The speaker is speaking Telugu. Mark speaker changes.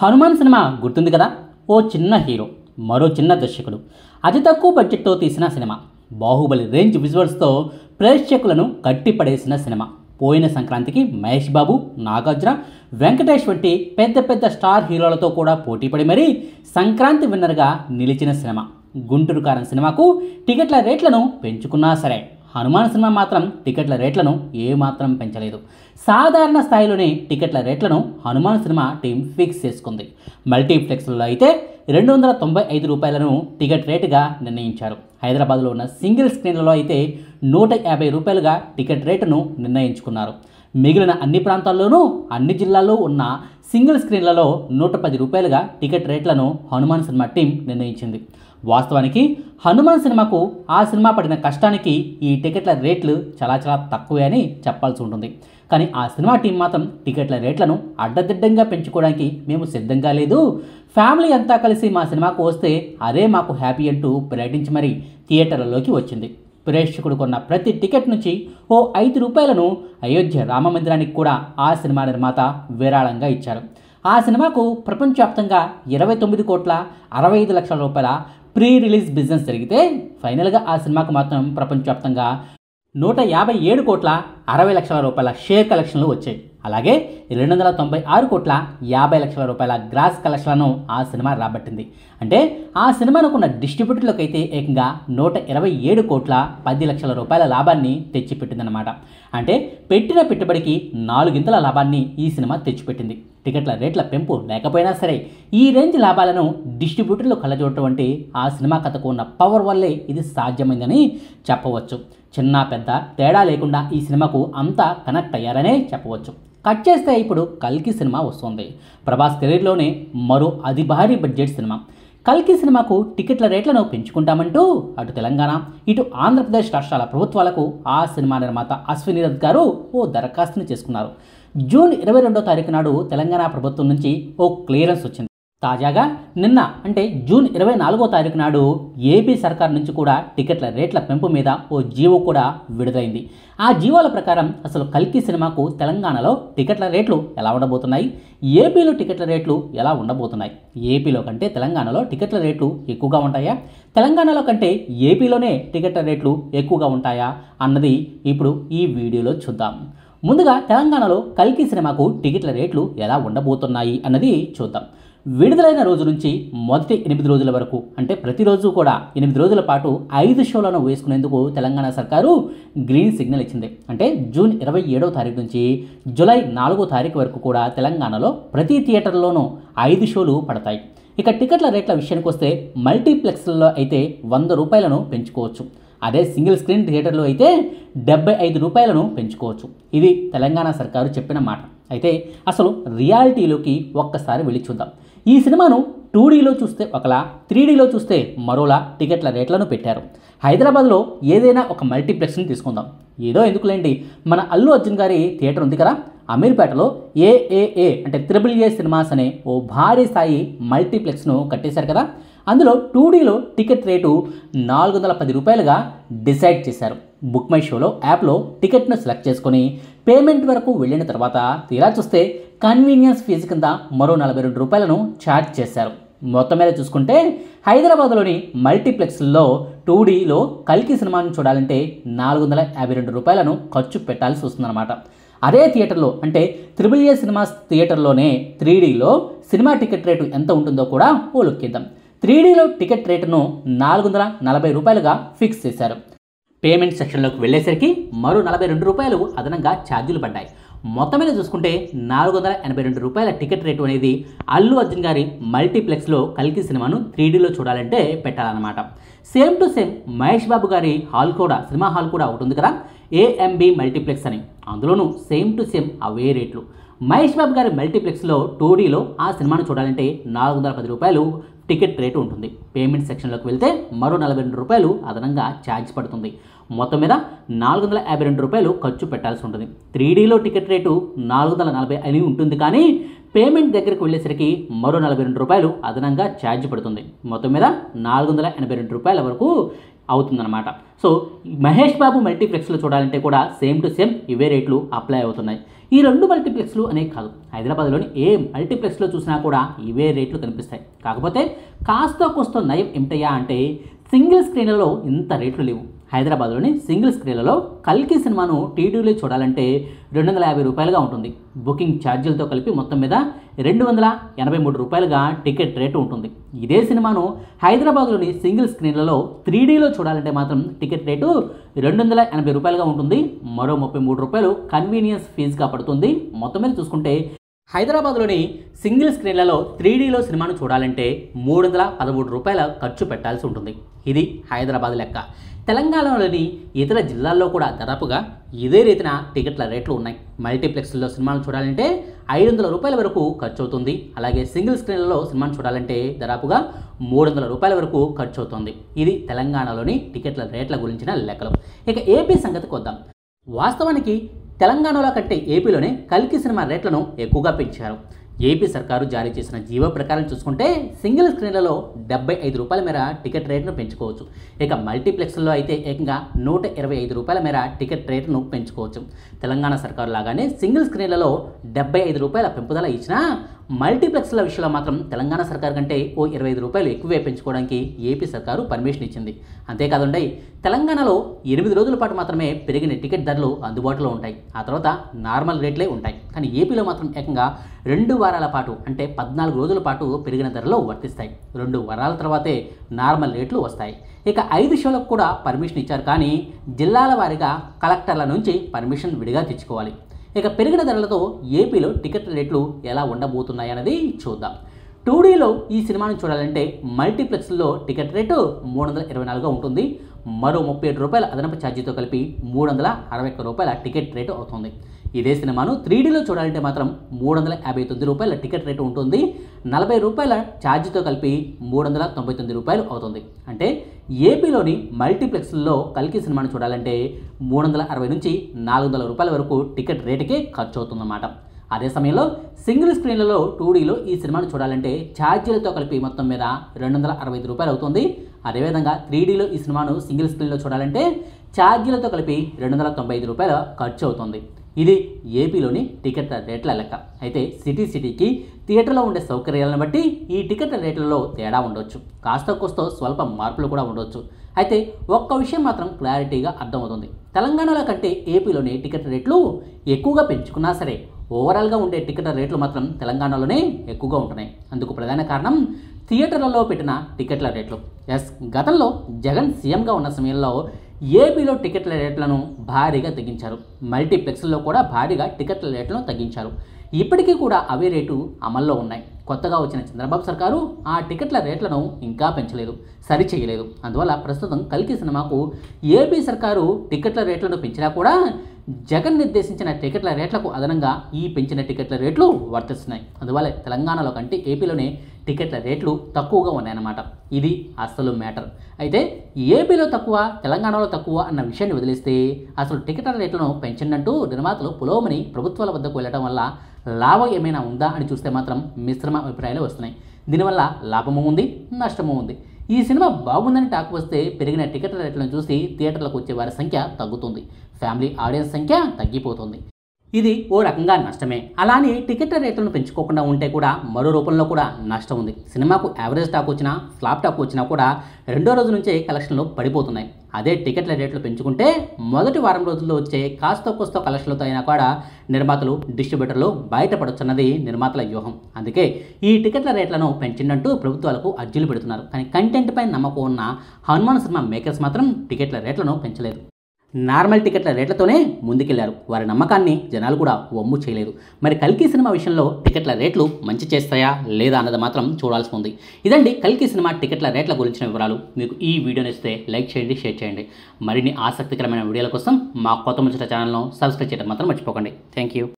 Speaker 1: హనుమాన్ సినిమా గుర్తుంది కదా. ఓ చిన్న హీరో, మరో చిన్న దర్శకుడు, అతి తక్కువ బడ్జెట్తో తీసిన సినిమా. బాహుబలి రేంజ్ విజువల్స్తో ప్రేక్షకులను కట్టిపడేసిన సినిమా. పోయిన సంక్రాంతికి మహేష్ బాబు, నాగార్జున, వెంకటేష్ వంటి పెద్ద పెద్ద స్టార్ హీరోలతో కూడా పోటీపడి మరీ సంక్రాంతి విన్నర్గా నిలిచిన సినిమా. గుంటూరు కారం సినిమాకు టికెట్ల రేట్లను పెంచుకున్నా సరే హనుమాన్ సినిమా మాత్రం టికెట్ల రేట్లను ఏమాత్రం పెంచలేదు. సాధారణ స్థాయిలోనే టికెట్ల రేట్లను హనుమాన్ సినిమా టీం ఫిక్స్ చేసుకుంది. మల్టీప్లెక్స్లలో అయితే 295 రూపాయలను టికెట్ రేటుగా నిర్ణయించారు. హైదరాబాద్లో ఉన్న సింగిల్ స్క్రీన్లలో అయితే 150 రూపాయలుగా టికెట్ రేటును నిర్ణయించుకున్నారు. మిగిలిన అన్ని ప్రాంతాల్లోనూ అన్ని జిల్లాల్లో ఉన్న సింగిల్ స్క్రీన్లలో 110 రూపాయలుగా టికెట్ రేట్లను హనుమాన్ సినిమా టీం నిర్ణయించింది. వాస్తవానికి హనుమాన్ సినిమాకు ఆ సినిమా పడిన కష్టానికి ఈ టికెట్ల రేట్లు చాలా తక్కువే అని చెప్పాల్సి ఉంటుంది. కానీ ఆ సినిమా టీం మాత్రం టికెట్ల రేట్లను అడ్డదిడ్డంగా పెంచుకోవడానికి మేము సిద్ధంగా లేదు, ఫ్యామిలీ అంతా కలిసి మా సినిమాకు వస్తే అదే మాకు హ్యాపీ అంటూ ప్రకటించి మరీ థియేటర్లలోకి వచ్చింది. ప్రేక్షకుడు కొన్న ప్రతి టికెట్ నుంచి ఓ 5 రూపాయలను అయోధ్య రామమందిరానికి కూడా ఆ సినిమా నిర్మాత విరాళంగా ఇచ్చారు. ఆ సినిమాకు ప్రపంచవ్యాప్తంగా 29,65,00,000 రూపాయల ప్రీ రిలీజ్ బిజినెస్ జరిగితే ఫైనల్గా ఆ సినిమాకు మాత్రం ప్రపంచవ్యాప్తంగా 157,60,00,000 రూపాయల షేర్ కలెక్షన్లు వచ్చాయి. అలాగే 296,50,00,000 రూపాయల గ్రాస్ కలెక్షన్లను ఆ సినిమా రాబట్టింది. అంటే ఆ సినిమాను కొన్న డిస్ట్రిబ్యూటర్లకు అయితే ఏకంగా 127,10,00,000 రూపాయల లాభాన్ని తెచ్చిపెట్టిందన్నమాట. అంటే పెట్టిన పెట్టుబడికి 4 లాభాన్ని ఈ సినిమా తెచ్చిపెట్టింది. టికెట్ల రేట్ల పెంపు లేకపోయినా సరే ఈ రేంజ్ లాభాలను డిస్ట్రిబ్యూటర్లు కళ్ళజోడటం అంటే ఆ సినిమా కథకు ఉన్న పవర్ వల్లే ఇది సాధ్యమైందని చెప్పవచ్చు. చిన్న పెద్ద తేడా లేకుండా ఈ సినిమాకు అంతా కనెక్ట్ అయ్యారనే చెప్పవచ్చు. కట్ చేస్తే ఇప్పుడు కల్కి సినిమా వస్తుంది. ప్రభాస్ కెరీర్లోనే మరో అతి భారీ బడ్జెట్ సినిమా. కల్కి సినిమాకు టికెట్ల రేట్లను పెంచుకుంటామంటూ అటు తెలంగాణ ఇటు ఆంధ్రప్రదేశ్ రాష్ట్రాల ప్రభుత్వాలకు ఆ సినిమా నిర్మాత అశ్విని దత్ గారు ఓ దరఖాస్తును చేసుకున్నారు. జూన్ 22వ తారీఖు నాడు తెలంగాణ ప్రభుత్వం నుంచి ఓ క్లియరెన్స్ వచ్చింది. తాజాగా నిన్న అంటే జూన్ 24వ తారీఖు నాడు ఏపీ సర్కార్ నుంచి కూడా టికెట్ల రేట్ల పెంపు మీద ఓ జీవో కూడా విడుదలైంది. ఆ జీవోల ప్రకారం అసలు కల్కి సినిమాకు తెలంగాణలో టికెట్ల రేట్లు ఎలా ఉండబోతున్నాయి, ఏపీలో టికెట్ల రేట్లు ఎలా ఉండబోతున్నాయి, ఏపీలో కంటే తెలంగాణలో టికెట్ల రేట్లు ఎక్కువగా ఉంటాయా, తెలంగాణలో కంటే ఏపీలోనే టికెట్ల రేట్లు ఎక్కువగా ఉంటాయా అన్నది ఇప్పుడు ఈ వీడియోలో చూద్దాం. ముందుగా తెలంగాణలో కల్కి సినిమాకు టికెట్ల రేట్లు ఎలా ఉండబోతున్నాయి అన్నది చూద్దాం. విడుదలైన రోజు నుంచి మొదటి 8 రోజుల వరకు అంటే ప్రతిరోజు కూడా 8 రోజుల పాటు 5 షోలను వేసుకునేందుకు తెలంగాణ సర్కారు గ్రీన్ సిగ్నల్ ఇచ్చింది. అంటే జూన్ 27వ తారీఖు నుంచి జూలై 4వ తారీఖు వరకు కూడా తెలంగాణలో ప్రతి థియేటర్లోనూ 5 షోలు పడతాయి. ఇక టికెట్ల రేట్ల విషయానికి వస్తే మల్టీప్లెక్స్లలో అయితే 100 రూపాయలను పెంచుకోవచ్చు. అదే సింగిల్ స్క్రీన్ థియేటర్లో అయితే 75 రూపాయలను పెంచుకోవచ్చు. ఇది తెలంగాణ సర్కారు చెప్పిన మాట. అయితే అసలు రియాలిటీలోకి ఒక్కసారి వెళ్ళి చూద్దాం. ఈ సినిమాను 2Dలో చూస్తే ఒకలా, 3Dలో చూస్తే మరోలా టికెట్ల రేట్లను పెట్టారు. హైదరాబాద్లో ఏదైనా ఒక మల్టీప్లెక్స్ని తీసుకుందాం. ఏదో ఎందుకులేండి, మన అల్లు అర్జున్ గారి థియేటర్ ఉంది కదా, అమీర్పేటలో ఏఏఏ అంటే AAA సినిమాస్ అనే ఓ భారీ స్థాయి మల్టీప్లెక్స్ను కట్టేశారు కదా. అందులో 2Dలో టికెట్ రేటు 410 రూపాయలుగా డిసైడ్ చేశారు. బుక్ మై షోలో యాప్లో టికెట్ను సెలెక్ట్ చేసుకొని పేమెంట్ వరకు వెళ్ళిన తర్వాత తీరా చూస్తే కన్వీనియన్స్ ఫీజు కింద మరో 42 రూపాయలను ఛార్జ్ చేశారు. మొత్తం మీద చూసుకుంటే హైదరాబాద్లోని మల్టీప్లెక్స్లో 2Dలో కల్కి సినిమాను చూడాలంటే 452 రూపాయలను ఖర్చు పెట్టాల్సి వస్తుందన్నమాట. అదే థియేటర్లో అంటే AAA సినిమాస్ థియేటర్లోనే 3Dలో సినిమా టికెట్ రేటు ఎంత ఉంటుందో కూడా ఓ లెక్కిద్దాం. 3Dలో టికెట్ రేటును 440 రూపాయలుగా ఫిక్స్ చేశారు. పేమెంట్ సెక్షన్లోకి వెళ్ళేసరికి మరో 42 రూపాయలు అదనంగా ఛార్జీలు పడ్డాయి. మొత్తం మీద చూసుకుంటే 482 రూపాయల టికెట్ రేటు అనేది అల్లు అర్జున్ గారి మల్టీప్లెక్స్లో కల్కి సినిమాను 3Dలో చూడాలంటే పెట్టాలన్నమాట. Same to same Mahesh Babu గారి హాల్ కూడా, సినిమా హాల్ కూడా ఒకటి ఉంది కదా, AMB మల్టీప్లెక్స్ అని, అందులోనూ సేమ్ టు సేమ్ అవే రేట్లు. మహేష్ బాబు గారి మల్టీప్లెక్స్లో 2Dలో ఆ సినిమాను చూడాలంటే 410 రూపాయలు టికెట్ రేటు ఉంటుంది. పేమెంట్ సెక్షన్లోకి వెళ్తే మరో 42 రూపాయలు అదనంగా ఛార్జ్ పడుతుంది. మొత్తం మీద 452 రూపాయలు ఖర్చు పెట్టాల్సి ఉంటుంది. 3Dలో టికెట్ రేటు 440 అని ఉంటుంది, కానీ పేమెంట్ దగ్గరికి వెళ్ళేసరికి మరో 42 రూపాయలు అదనంగా ఛార్జ్ పడుతుంది. మొత్తం మీద 482 రూపాయల వరకు అవుతుందన్నమాట. సో మహేష్ బాబు మల్టీప్లెక్స్లో చూడాలంటే కూడా సేమ్ టు సేమ్ ఇవే రేట్లు అప్లై అవుతున్నాయి. ఈ 2 మల్టీప్లెక్స్లు అనే కాదు, హైదరాబాద్లోని ఏ మల్టీప్లెక్స్లో చూసినా కూడా ఇవే రేట్లు కనిపిస్తాయి. కాకపోతే కాస్త కోస్త నయం ఏమిటయ్యా అంటే సింగిల్ స్క్రీన్లలో ఇంత రేట్లు లేవు. హైదరాబాద్లోని సింగిల్ స్క్రీన్లలో కల్కి సినిమాను టీటీడీలో చూడాలంటే 250 రూపాయలుగా ఉంటుంది. బుకింగ్ ఛార్జీలతో కలిపి మొత్తం మీద 283 రూపాయలుగా టికెట్ రేటు ఉంటుంది. ఇదే సినిమాను హైదరాబాద్లోని సింగిల్ స్క్రీన్లలో 3Dలో చూడాలంటే మాత్రం టికెట్ రేటు 280 రూపాయలుగా ఉంటుంది. మరో 33 రూపాయలు కన్వీనియన్స్ ఫీజుగా పడుతుంది. మొత్తం మీద చూసుకుంటే హైదరాబాద్లోని సింగిల్ స్క్రీన్లలో 3Dలో సినిమాను చూడాలంటే 313 రూపాయల ఖర్చు పెట్టాల్సి ఉంటుంది. ఇది హైదరాబాద్ లెక్క. తెలంగాణలోని ఇతర జిల్లాల్లో కూడా దాదాపుగా ఇదే రీతిన టికెట్ల రేట్లు ఉన్నాయి. మల్టీప్లెక్స్లో సినిమాను చూడాలంటే 500 రూపాయల వరకు ఖర్చు అవుతుంది. అలాగే సింగిల్ స్క్రీన్లలో సినిమాను చూడాలంటే దాదాపుగా 300 రూపాయల వరకు ఖర్చు అవుతుంది. ఇది తెలంగాణలోని టికెట్ల రేట్ల గురించిన లెక్కలు. ఇక ఏపీ సంగతికి వద్దాం. వాస్తవానికి తెలంగాణలో కంటే ఏపీలోనే కల్కి సినిమా రేట్లను ఎక్కువగా పెంచారు. ఏపీ సర్కారు జారీ చేసిన జీవో ప్రకారం చూసుకుంటే సింగిల్ స్క్రీన్లలో 75 రూపాయల మేర టికెట్ రేటును పెంచుకోవచ్చు. ఇక మల్టీప్లెక్స్లో అయితే ఏకంగా 125 రూపాయల మేర టికెట్ రేటును పెంచుకోవచ్చు. తెలంగాణ సర్కారు లాగానే సింగిల్ స్క్రీన్లలో 75 రూపాయల పెంపుదల ఇచ్చినా మల్టీప్లెక్స్ల విషయంలో మాత్రం తెలంగాణ సర్కారు కంటే ఓ 25 రూపాయలు ఎక్కువే పెంచుకోవడానికి ఏపీ సర్కారు పర్మిషన్ ఇచ్చింది. అంతేకాదండి, తెలంగాణలో 8 రోజుల పాటు మాత్రమే పెరిగిన టికెట్ ధరలు అందుబాటులో ఉంటాయి. ఆ తర్వాత నార్మల్ రేట్లే ఉంటాయి. కానీ ఏపీలో మాత్రం ఏకంగా 2 వారాల పాటు అంటే 14 రోజుల పాటు పెరిగిన ధరలు వర్తిస్తాయి. 2 వారాల తర్వాతే నార్మల్ రేట్లు వస్తాయి. ఇక 5 షోలకు కూడా పర్మిషన్ ఇచ్చారు. కానీ జిల్లాల వారీగా కలెక్టర్ల నుంచి పర్మిషన్ విడిగా తెచ్చుకోవాలి. ఇక పెరిగిన ధరలతో ఏపీలో టికెట్ రేట్లు ఎలా ఉండబోతున్నాయన్నది చూద్దాం. 2Dలో ఈ సినిమాను చూడాలంటే మల్టీప్లెక్స్లో టికెట్ రేటు 324గా ఉంటుంది. మరో 37 రూపాయల అదనపు ఛార్జీతో కలిపి 361 రూపాయల టికెట్ రేటు అవుతుంది. ఇదే సినిమాను 3Dలో చూడాలంటే మాత్రం 359 రూపాయల టికెట్ రేటు ఉంటుంది. 40 రూపాయల ఛార్జీతో కలిపి 399 రూపాయలు అవుతుంది. అంటే ఏపీలోని మల్టీప్లెక్స్లో కల్కి సినిమాను చూడాలంటే 360 నుంచి 400 రూపాయల వరకు టికెట్ రేటుకే ఖర్చు అవుతుందన్నమాట. అదే సమయంలో సింగిల్ స్క్రీన్లలో 2Dలో ఈ సినిమాను చూడాలంటే ఛార్జీలతో కలిపి మొత్తం మీద 265 రూపాయలు అవుతుంది. అదేవిధంగా 3Dలో ఈ సినిమాను సింగిల్ స్క్రీన్లో చూడాలంటే ఛార్జీలతో కలిపి 295 రూపాయల ఖర్చు అవుతుంది. ఇది ఏపీలోని టికెట్ల రేట్ల లెక్క. అయితే సిటీకి థియేటర్లో ఉండే సౌకర్యాలను బట్టి ఈ టికెట్ల రేట్లలో తేడా ఉండొచ్చు. కాస్త కోస్తో స్వల్ప మార్పులు కూడా ఉండొచ్చు. అయితే ఒక్క విషయం మాత్రం క్లారిటీగా అర్థమవుతుంది. తెలంగాణలో కంటే ఏపీలోని టికెట్ రేట్లు ఎక్కువగా పెంచుకున్నా సరే ఓవరాల్గా ఉండే టికెట్ల రేట్లు మాత్రం తెలంగాణలోనే ఎక్కువగా ఉంటున్నాయి. అందుకు ప్రధాన కారణం థియేటర్లలో పెట్టిన టికెట్ల రేట్లు. గతంలో జగన్ సీఎంగా ఉన్న సమయంలో ఏపీలో టికెట్ల రేట్లను భారీగా తగ్గించారు. మల్టీప్లెక్స్లో కూడా భారీగా టికెట్ల రేట్లను తగ్గించారు. ఇప్పటికీ కూడా అవే రేటు అమల్లో ఉన్నాయి. కొత్తగా వచ్చిన చంద్రబాబు సర్కారు ఆ టికెట్ల రేట్లను ఇంకా పెంచలేదు, సరిచేయలేదు. అందువల్ల ప్రస్తుతం కల్కి సినిమాకు ఏపీ సర్కారు టికెట్ల రేట్లను పెంచినా కూడా జగన్ నిర్దేశించిన టికెట్ల రేట్లకు అదనంగా ఈ పెంచిన టికెట్ల రేట్లు వర్తిస్తున్నాయి. అందువల్ల తెలంగాణలో కంటే ఏపీలోనే టికెట్ల రేట్లు తక్కువగా ఉన్నాయన్నమాట. ఇది అసలు మ్యాటర్. అయితే ఏపీలో తక్కువ, తెలంగాణలో తక్కువ అన్న విషయాన్ని వదిలేస్తే అసలు టికెట్ల రేట్లను పెంచిందంటూ నిర్మాతలు పులోమని ప్రభుత్వాల వద్దకు వెళ్ళడం వల్ల లాభం ఏమైనా ఉందా అని చూస్తే మాత్రం మిశ్రమ అభిప్రాయాలు వస్తున్నాయి. దీనివల్ల లాభము ఉంది, నష్టము ఉంది. ఈ సినిమా బాగుందని టాక్ వస్తే పెరిగిన టికెట్ల రేట్లను చూసి థియేటర్లకు వచ్చే వారి సంఖ్య తగ్గుతుంది, ఫ్యామిలీ ఆడియన్స్ సంఖ్య తగ్గిపోతుంది. ఇది ఓ రకంగా నష్టమే. అలానే టికెట్ల రేట్లను పెంచుకోకుండా ఉంటే కూడా మరో రూపంలో కూడా నష్టం ఉంది. సినిమాకు యావరేజ్ టాక్ వచ్చినా, ఫ్లాప్ టాక్ వచ్చినా కూడా రెండో రోజు నుంచే కలెక్షన్లు పడిపోతున్నాయి. అదే టికెట్ల రేట్లు పెంచుకుంటే మొదటి వారం రోజుల్లో వచ్చే కాస్త కోస్త కలెక్షన్లతో అయినా కూడా నిర్మాతలు, డిస్ట్రిబ్యూటర్లు బయటపడొచ్చన్నది నిర్మాతల వ్యూహం. అందుకే ఈ టికెట్ల రేట్లను పెంచిందంటూ ప్రభుత్వాలకు అర్జీలు పెడుతున్నారు. కానీ కంటెంట్ పై నమ్మకం ఉన్న హనుమాన్ సినిమా మేకర్స్ మాత్రం టికెట్ల రేట్లను పెంచలేదు. నార్మల్ టికెట్ల రేట్లతోనే ముందుకెళ్లారు. వారి నమ్మకాన్ని జనాలు కూడా వమ్ము చేయలేదు. మరి కల్కి సినిమా విషయంలో టికెట్ల రేట్లు మంచి చేస్తాయా లేదా అన్నది మాత్రం చూడాల్సి ఉంది. ఇదండి కల్కి సినిమా టికెట్ల రేట్ల గురించిన వివరాలు. మీకు ఈ వీడియో నచ్చితే లైక్ చేయండి, షేర్ చేయండి. మరిన్ని ఆసక్తికరమైన వీడియోల కోసం మా కొత్త ముచ్చట ఛానల్ను సబ్స్క్రైబ్ చేయడం మాత్రం మర్చిపోకండి. Thank you.